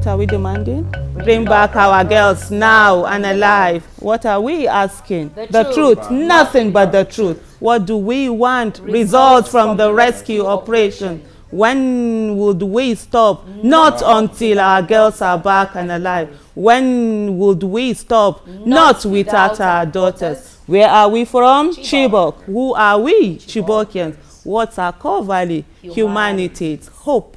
What are we demanding? Bring back our girls now and alive. What are we asking? The truth. Nothing but the truth. What do we want? Results from the rescue operation. When would we stop? Not until our girls are back and alive. When would we stop? Not without our daughters. Where are we from? Chibok. Who are we? Chibokians. What's our core value? Humanity, hope,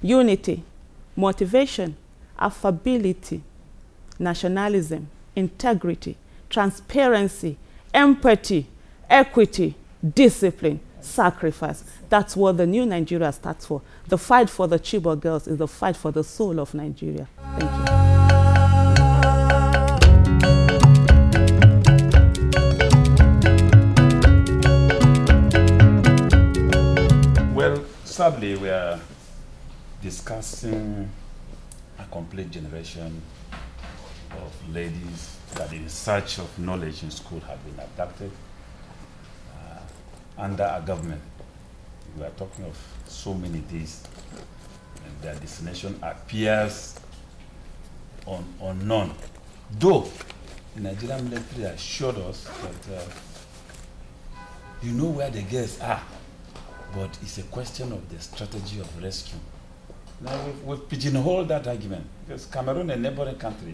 unity, motivation, affability, nationalism, integrity, transparency, empathy, equity, discipline, sacrifice. That's what the new Nigeria stands for. The fight for the Chibok girls is the fight for the soul of Nigeria. Thank you. Well, sadly, we are discussing a complete generation of ladies that in search of knowledge in school have been abducted under a government. We are talking of so many days, and their destination appears unknown. Though the Nigerian military assured us that you know where the girls are, but it's a question of the strategy of rescue. Now we've pigeonholed that argument because Cameroon, a neighboring country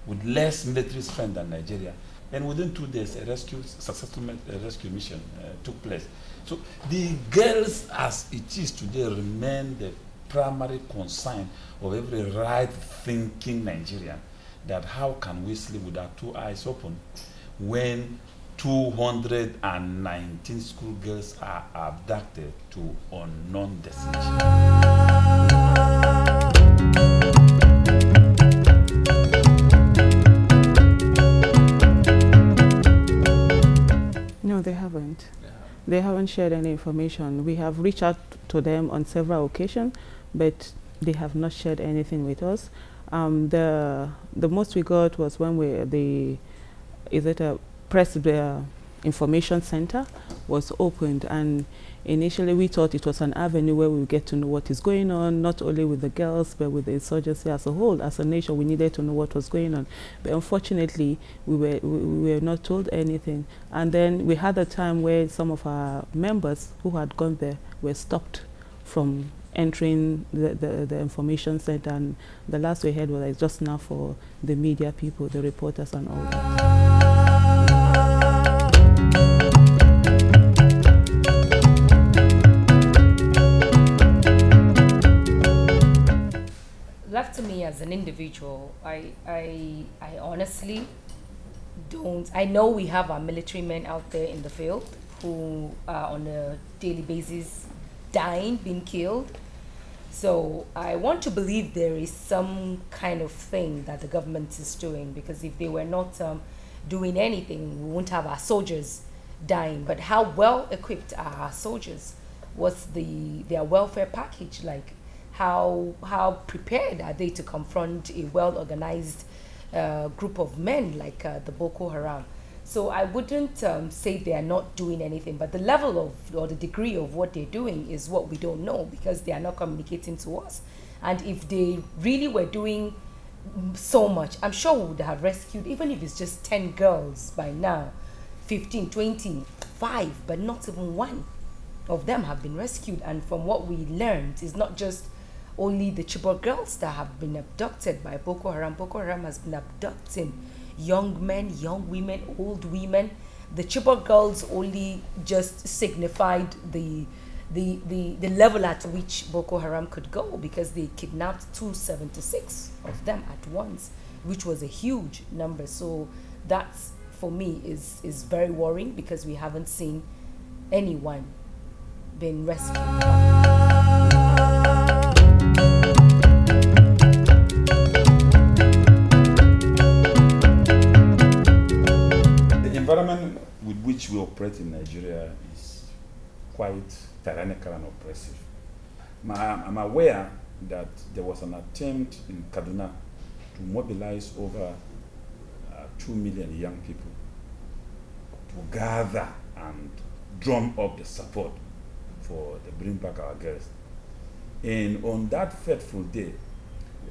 with less military strength than Nigeria, and within 2 days a successful rescue mission took place. So the girls as it is today remain the primary concern of every right-thinking Nigerian, that how can we sleep with our 2 eyes open when 219 schoolgirls are abducted to unknown destination. No, they haven't. They haven't shared any information. We have reached out to them on several occasions, but they have not shared anything with us. The most we got was when the information center was opened, and initially we thought it was an avenue where we would get to know what is going on, not only with the girls but with the insurgency as a whole. As a nation, we needed to know what was going on, but unfortunately we were not told anything. And then we had a time where some of our members who had gone there were stopped from entering the information center, and the last we heard was like just now for the media people, the reporters and all that. Left to me as an individual, I honestly don't. I know we have our military men out there in the field who are on a daily basis dying, being killed. So I want to believe there is some kind of thing that the government is doing, because if they were not doing anything, we wouldn't have our soldiers dying. But how well equipped are our soldiers? What's their welfare package like? How prepared are they to confront a well-organized group of men like the Boko Haram? So I wouldn't say they are not doing anything, but the level of or the degree of what they're doing is what we don't know, because they are not communicating to us. And if they really were doing so much, I'm sure we would have rescued, even if it's just 10 girls by now, 15, 20, 5, but not even one of them have been rescued. And from what we learned, it's not just only the Chibok girls that have been abducted by Boko Haram. Boko Haram has been abducting young men, young women, old women. The Chibok girls only just signified the level at which Boko Haram could go, because they kidnapped 276 of them at once, which was a huge number. So that's, for me, is very worrying, because we haven't seen anyone being rescued. The environment with which we operate in Nigeria is quite tyrannical and oppressive. I'm aware that there was an attempt in Kaduna to mobilize over 2 million young people to gather and drum up the support for the Bring Back Our Girls. And on that fateful day,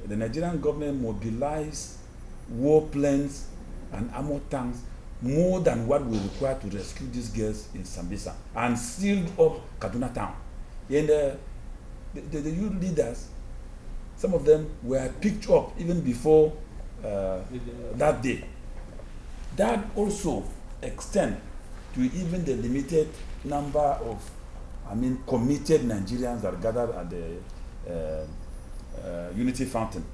the Nigerian government mobilized warplanes and armor tanks more than what we require to rescue these girls in Sambisa and sealed up Kaduna town. And the youth leaders, some of them were picked up even before that day. That also extends to even the limited number of, committed Nigerians that gathered at the Unity Fountain.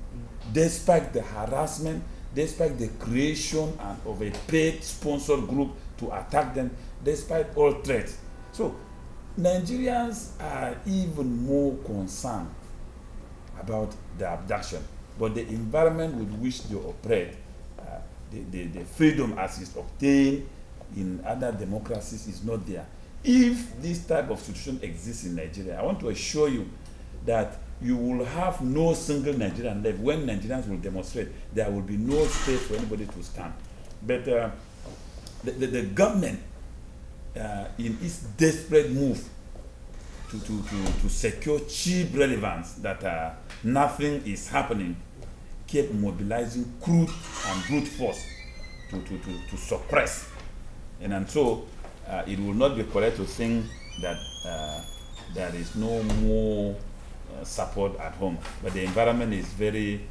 Despite the harassment, despite the creation of a paid sponsored group to attack them, despite all threats. So Nigerians are even more concerned about the abduction, but the environment with which they operate, the freedom as is obtained in other democracies is not there. If this type of situation exists in Nigeria, I want to assure you that you will have no single Nigerian left. When Nigerians will demonstrate, there will be no space for anybody to stand. But the government, in its desperate move to secure cheap relevance that nothing is happening, kept mobilizing crude and brute force to suppress. And so it will not be correct to think that there is no more support at home, but the environment is very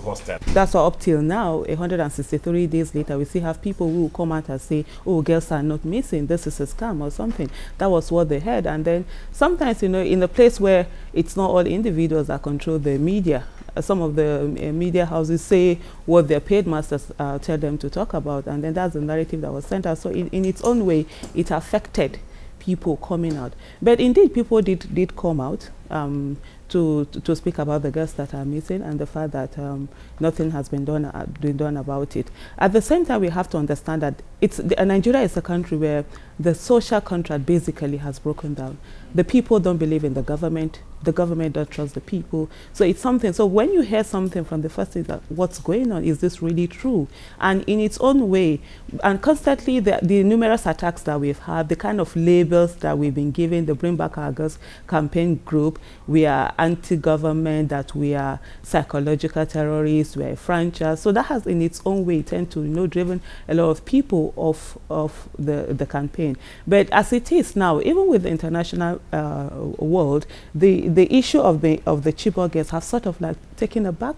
hostile. That's why up till now, 163 days later, we still have people who will come out and say, oh, girls are not missing, this is a scam or something. That was what they heard. And then sometimes, in a place where it's not all individuals that control the media, some of the media houses say what their paid masters tell them to talk about, and then that's the narrative that was sent out. So in its own way, it affected people coming out. But indeed, people did come out to speak about the girls that are missing and the fact that nothing has been done about it. At the same time, we have to understand that Nigeria is a country where the social contract basically has broken down. The people don't believe in the government don't trust the people. So it's something. So when you hear something from the first thing, that what's going on, is this really true? And in its own way, and constantly the numerous attacks that we've had, the kind of labels that we've been given, the Bring Back Our Girls campaign group, we are anti-government, that we are psychological terrorists, we are franchise. So that has in its own way tend to driven a lot of people off the campaign. But as it is now, even with the international world, the issue of the Chibok girls have sort of like taken a back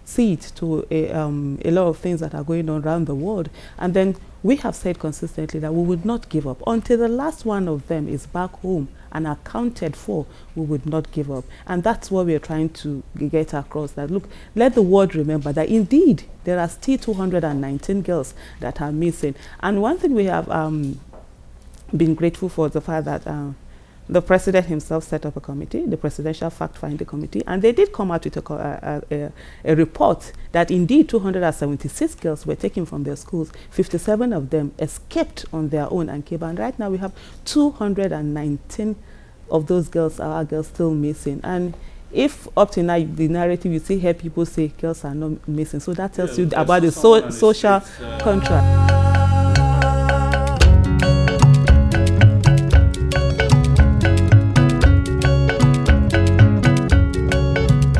seat to a lot of things that are going on around the world. And then we have said consistently that we would not give up until the last one of them is back home and accounted for. We would not give up. And that's what we're trying to get across, that look, let the world remember that indeed there are still 219 girls that are missing. And one thing we have been grateful for is the fact that the president himself set up a committee, the Presidential Fact-Finding Committee, and they did come out with a report that indeed 276 girls were taken from their schools. 57 of them escaped on their own and came. And right now we have 219 of those girls, our girls, still missing. And if up to now the narrative, you see hear people say girls are not missing, so that tells you about the social contract.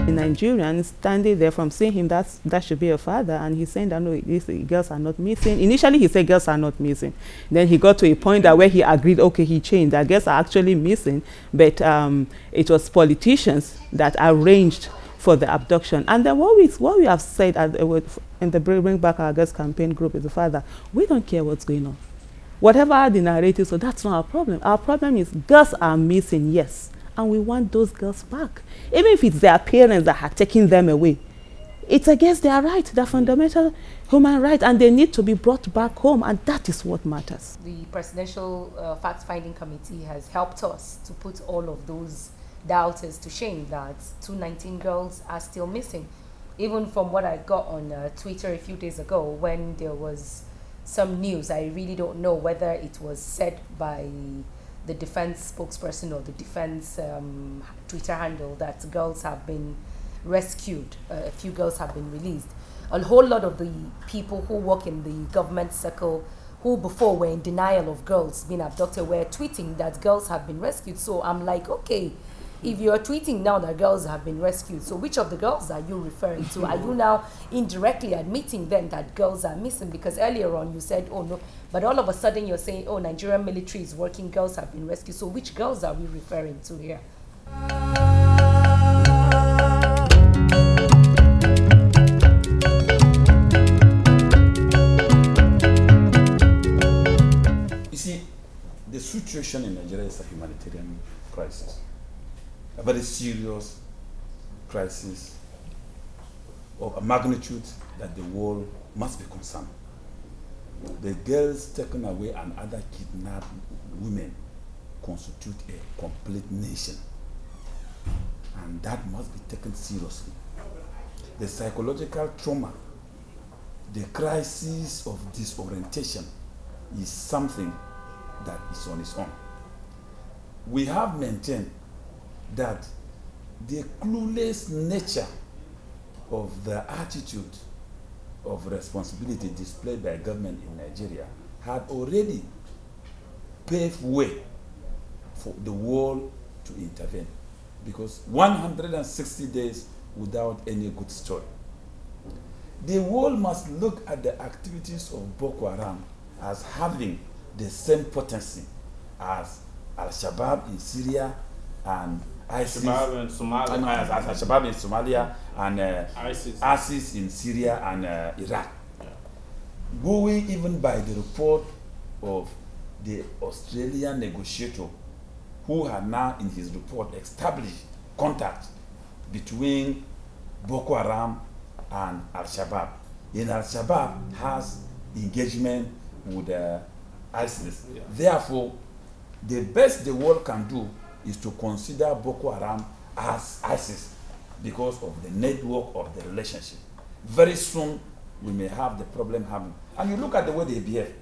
Nigerian standing there from seeing him, that should be a father, and he's saying that no, these girls are not missing. Initially he said girls are not missing, then he got to a point that where he agreed, okay, he changed, that girls are actually missing, but it was politicians that arranged for the abduction. And then what we have said in the Bring Back Our Girls campaign group is the fact that we don't care what's going on, whatever the narrative. So that's not our problem. Our problem is girls are missing, yes, and we want those girls back. Even if it's their parents that are taking them away, it's against their right, their fundamental human right, and they need to be brought back home, and that is what matters. The Presidential Fact-Finding Committee has helped us to put all of those doubters to shame, that 219 girls are still missing. Even from what I got on Twitter a few days ago, when there was some news, I really don't know whether it was said by the defense spokesperson or the defense Twitter handle, that girls have been rescued, a few girls have been released. A whole lot of the people who work in the government circle, who before were in denial of girls being abducted, were tweeting that girls have been rescued. So I'm like, okay, If you're tweeting now that girls have been rescued, so which of the girls are you referring to? Are you now indirectly admitting then that girls are missing? Because earlier on you said, oh no, but all of a sudden you're saying, oh, Nigerian military is working, girls have been rescued. So which girls are we referring to here? The situation in Nigeria is a humanitarian crisis, a very serious crisis of a magnitude that the world must be concerned. The girls taken away and other kidnapped women constitute a complete nation, and that must be taken seriously. The psychological trauma, the crisis of disorientation is something that is on its own. We have maintained that the clueless nature of the attitude of responsibility displayed by government in Nigeria had already paved way for the world to intervene, because 160 days without any good story. The world must look at the activities of Boko Haram as having the same potency as Al-Shabaab in Syria and ISIS, Al-Shabaab in Somalia and ISIS in Syria and Iraq. Yeah. Going even by the report of the Australian negotiator, who had now in his report established contact between Boko Haram and Al-Shabaab. And Al-Shabaab has engagement with ISIS. Yeah. Therefore, the best the world can do is to consider Boko Haram as ISIS because of the network of the relationship. Very soon, we may have the problem happen. And you look at the way they behave.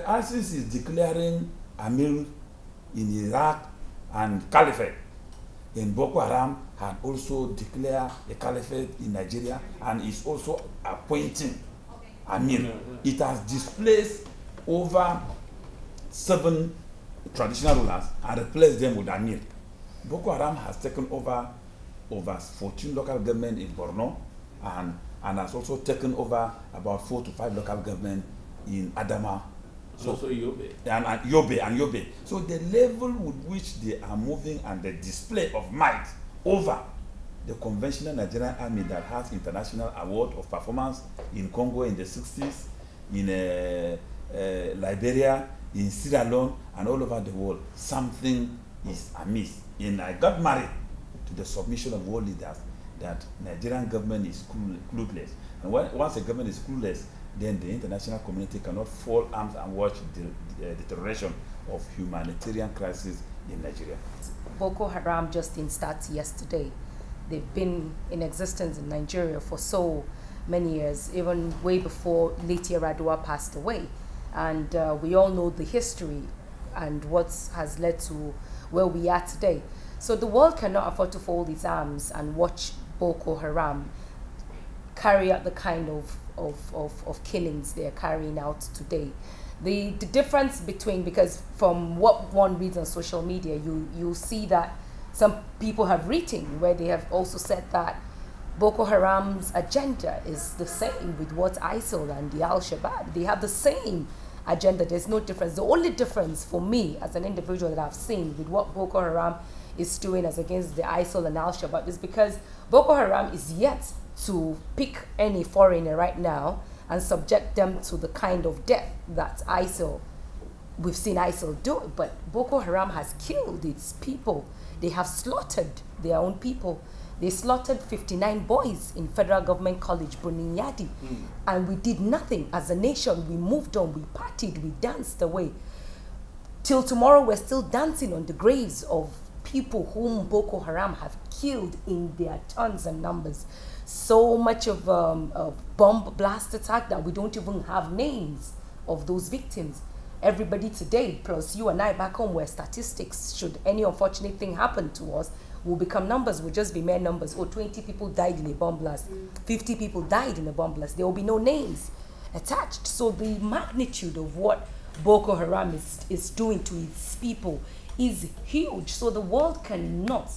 ISIS is declaring Amir in Iraq and Caliphate. And Boko Haram had also declared a caliphate in Nigeria and is also appointing Amir. It has displaced over 7 traditional rulers and replaced them with Amir. Boko Haram has taken over 14 local government in Borno and has also taken over about 4 to 5 local government in Adama. So Yobe. And Yobe. So the level with which they are moving and the display of might over the conventional Nigerian army that has international award of performance in Congo in the 60s, in Liberia, in Sierra Leone, and all over the world, something is amiss. And I got married to the submission of world leaders that Nigerian government is clueless. And once a government is clueless, then the international community cannot fall arms and watch the deterioration of humanitarian crisis in Nigeria. Boko Haram just didn't start yesterday. They've been in existence in Nigeria for so many years, even way before late Yaradua passed away. And we all know the history and what has led to where we are today. So the world cannot afford to fold its arms and watch Boko Haram carry out the kind of killings they're carrying out today. The difference between, because from what one reads on social media, you see that some people have written where they have also said that Boko Haram's agenda is the same with what ISIL and the Al-Shabaab. They have the same agenda. There's no difference. The only difference for me as an individual that I've seen with what Boko Haram is doing as against the ISIL and Al-Shabaab is because Boko Haram is yet to pick any foreigner right now and subject them to the kind of death that we've seen ISIL do. But Boko Haram has killed its people. They have slaughtered their own people. They slaughtered 59 boys in Federal Government College, Buninyadi. And we did nothing. As a nation, we moved on, we partied, we danced away. Till tomorrow, we're still dancing on the graves of people whom Boko Haram have killed in their tons and numbers. So much of a bomb blast attack that we don't even have names of those victims. Everybody today, plus you and I back home, where statistics, should any unfortunate thing happen to us, will become numbers, will just be mere numbers. Oh, 20 people died in a bomb blast, 50 people died in a bomb blast. There will be no names attached. So the magnitude of what Boko Haram is doing to its people is huge. So the world cannot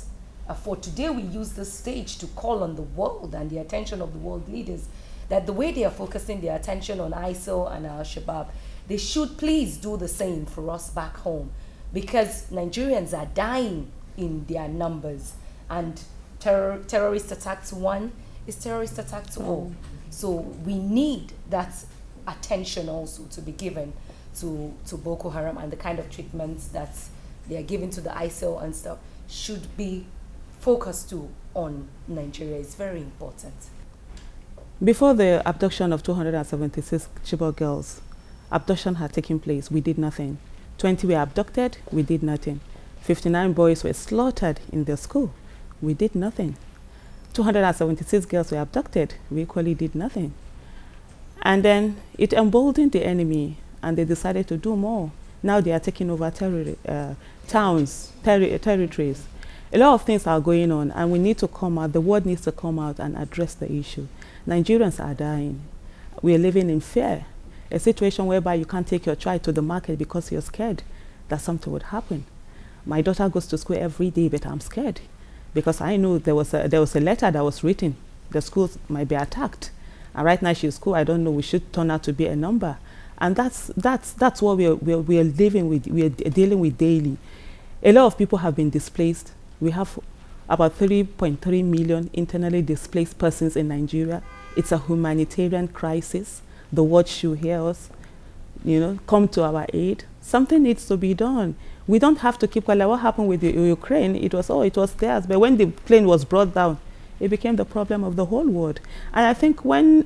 afford. Today we use this stage to call on the world and the attention of the world leaders that the way they are focusing their attention on ISIL and Al-Shabaab, they should please do the same for us back home, because Nigerians are dying in their numbers, and terrorist attack to one is terrorist attack to all. So we need that attention also to be given to Boko Haram, and the kind of treatments that they are giving to the ISIL and stuff should be focused to on Nigeria. It's very important. Before the abduction of 276 Chibok girls, abduction had taken place. We did nothing. 20 were abducted. We did nothing. 59 boys were slaughtered in their school. We did nothing. 276 girls were abducted. We equally did nothing. And then it emboldened the enemy, and they decided to do more. Now they are taking over towns, territories. A lot of things are going on, and we need to come out. The world needs to come out and address the issue. Nigerians are dying. We are living in fear. A situation whereby you can't take your child to the market because you're scared that something would happen. My daughter goes to school every day, but I'm scared because I know there was a letter that was written. The schools might be attacked, and right now she's in school. I don't know. We should turn out to be a number, and that's what we are living with. We are dealing with daily. A lot of people have been displaced. We have about 3.3 million internally displaced persons in Nigeria. It's a humanitarian crisis. The world should hear us, come to our aid. Something needs to be done. We don't have to keep quiet. Like what happened with the Ukraine, it was theirs. But when the plane was brought down, it became the problem of the whole world. And I think when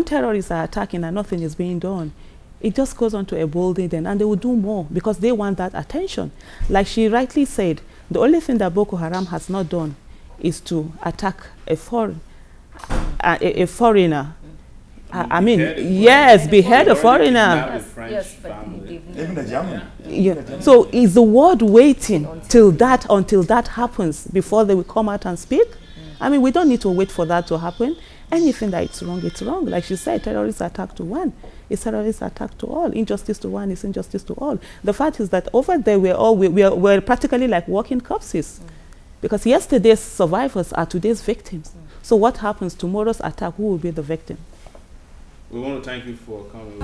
terrorists are attacking and nothing is being done, it just goes on to embolden them, and they will do more because they want that attention. Like she rightly said, the only thing that Boko Haram has not done is to attack a foreigner. Behead a foreigner. Yes, but even the German. Yeah. So is the world waiting until that happens before they will come out and speak? I mean, we don't need to wait for that to happen. Anything that it's wrong, it's wrong. Like she said, terrorist attack to one is terrorist attack to all. Injustice to one is injustice to all. The fact is that over there we're practically like walking corpses. Because yesterday's survivors are today's victims. So what happens tomorrow's attack? Who will be the victim? We want to thank you for coming.